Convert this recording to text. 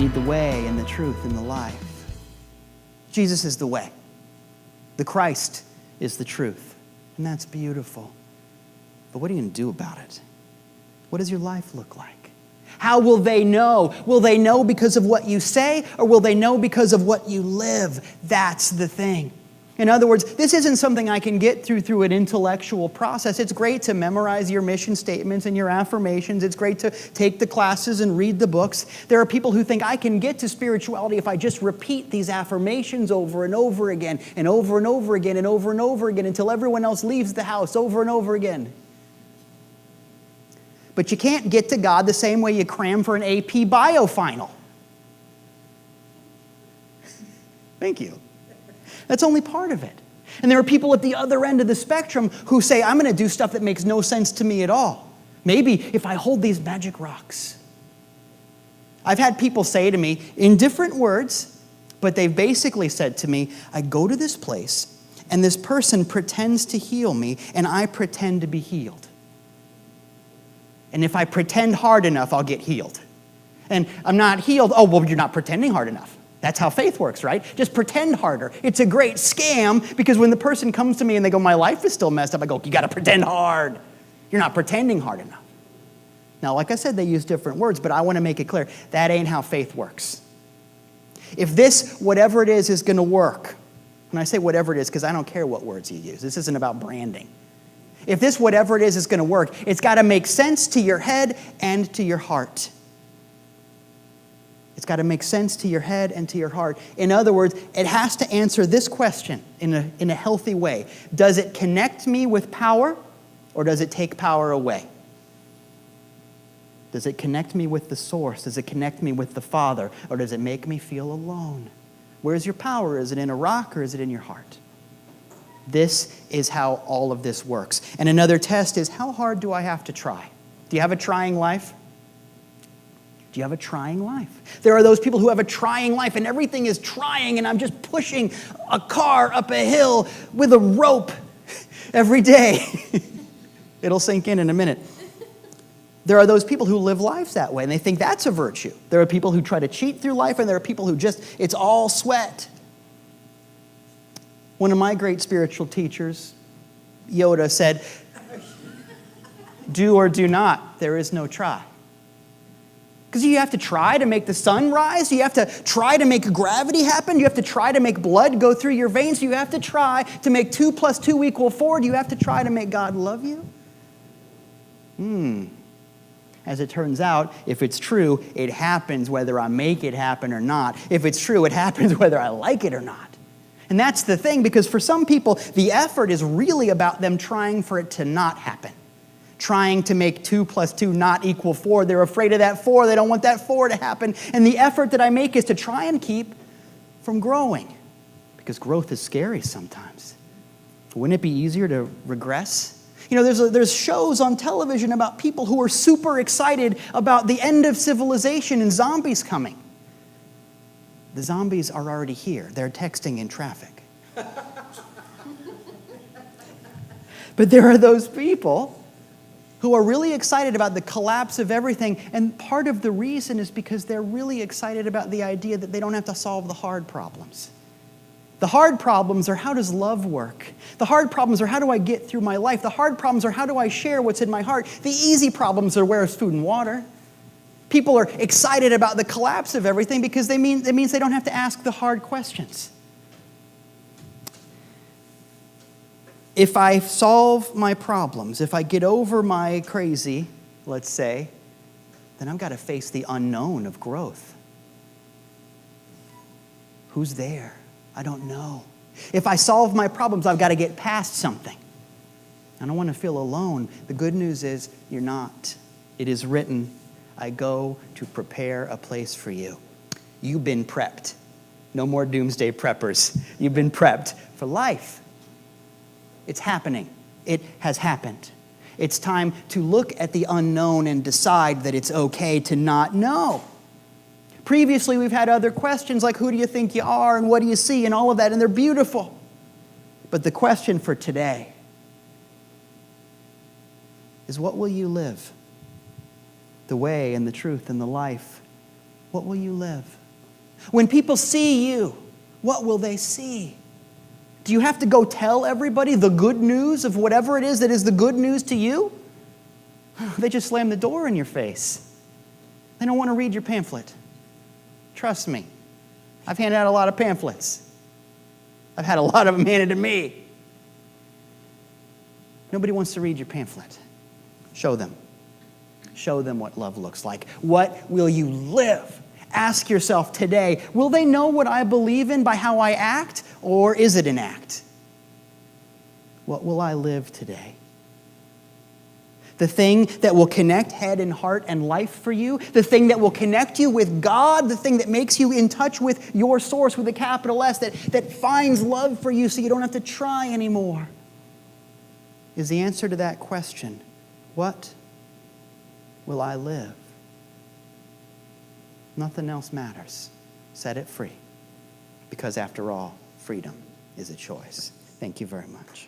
need the way and the truth and the life. Jesus is the way. The Christ is the truth. And that's beautiful. But what are you going to do about it? What does your life look like? How will they know? Will they know because of what you say, or will they know because of what you live? That's the thing. In other words, this isn't something I can get through an intellectual process. It's great to memorize your mission statements and your affirmations. It's great to take the classes and read the books. There are people who think I can get to spirituality if I just repeat these affirmations over and over again and over and over again and over and over again until everyone else leaves the house over and over again. But you can't get to God the same way you cram for an AP bio final. Thank you. That's only part of it. And there are people at the other end of the spectrum who say, I'm going to do stuff that makes no sense to me at all. Maybe if I hold these magic rocks. I've had people say to me in different words, but they've basically said to me, I go to this place and this person pretends to heal me and I pretend to be healed. And if I pretend hard enough, I'll get healed. And I'm not healed. Oh, well, you're not pretending hard enough. That's how faith works, right? Just pretend harder. It's a great scam because when the person comes to me and they go, my life is still messed up, I go, you got to pretend hard. You're not pretending hard enough. Now, like I said, they use different words, but I want to make it clear, that ain't how faith works. If this, whatever it is going to work, and I say whatever it is because I don't care what words you use. This isn't about branding. If this, whatever it is going to work, it's got to make sense to your head and to your heart. It's got to make sense to your head and to your heart. In other words, it has to answer this question in a healthy way. Does it connect me with power, or does it take power away? Does it connect me with the source? Does it connect me with the Father, or does it make me feel alone? Where's your power? Is it in a rock, or is it in your heart? This is how all of this works. And another test is, how hard do I have to try? Do you have a trying life? Do you have a trying life? There are those people who have a trying life and everything is trying and I'm just pushing a car up a hill with a rope every day. It'll sink in a minute. There are those people who live lives that way and they think that's a virtue. There are people who try to cheat through life and there are people who just, it's all sweat. One of my great spiritual teachers, Yoda, said, do or do not, there is no try. Because you have to try to make the sun rise. You have to try to make gravity happen. You have to try to make blood go through your veins. You have to try to make 2 + 2 = 4. You have to try to make God love you. As it turns out, if it's true, it happens whether I make it happen or not. If it's true, it happens whether I like it or not. And that's the thing, because for some people, the effort is really about them trying for it to not happen. Trying to make 2 + 2 not equal 4. They're afraid of that 4. They don't want that 4 to happen. And the effort that I make is to try and keep from growing. Because growth is scary sometimes. Wouldn't it be easier to regress? You know, there's shows on television about people who are super excited about the end of civilization and zombies coming. The zombies are already here. They're texting in traffic. But there are those people who are really excited about the collapse of everything. And part of the reason is because they're really excited about the idea that they don't have to solve the hard problems. The hard problems are, how does love work? The hard problems are, how do I get through my life? The hard problems are, how do I share what's in my heart? The easy problems are, where's food and water? People are excited about the collapse of everything because it means they don't have to ask the hard questions. If I solve my problems, if I get over my crazy, let's say, then I've got to face the unknown of growth. Who's there? I don't know. If I solve my problems, I've got to get past something. I don't want to feel alone. The good news is you're not. It is written, I go to prepare a place for you. You've been prepped. No more doomsday preppers. You've been prepped for life. It's happening. It has happened. It's time to look at the unknown and decide that it's okay to not know. Previously, we've had other questions like, who do you think you are and what do you see and all of that, and they're beautiful. But the question for today is, what will you live? The way and the truth and the life what will you live? When people see you, what will they see? Do you have to go tell everybody the good news of whatever it is that is the good news to you? They just slam the door in your face. They don't want to read your pamphlet. Trust me. I've handed out a lot of pamphlets. I've had a lot of them handed to me. Nobody wants to read your pamphlet. Show them. Show them what love looks like. What will you live? Ask yourself today, will they know what I believe in by how I act, or is it an act? What will I live today? The thing that will connect head and heart and life for you, the thing that will connect you with God, the thing that makes you in touch with your source with a capital S, that finds love for you so you don't have to try anymore, is the answer to that question. What will I live? Nothing else matters. Set it free. Because after all, freedom is a choice. Thank you very much.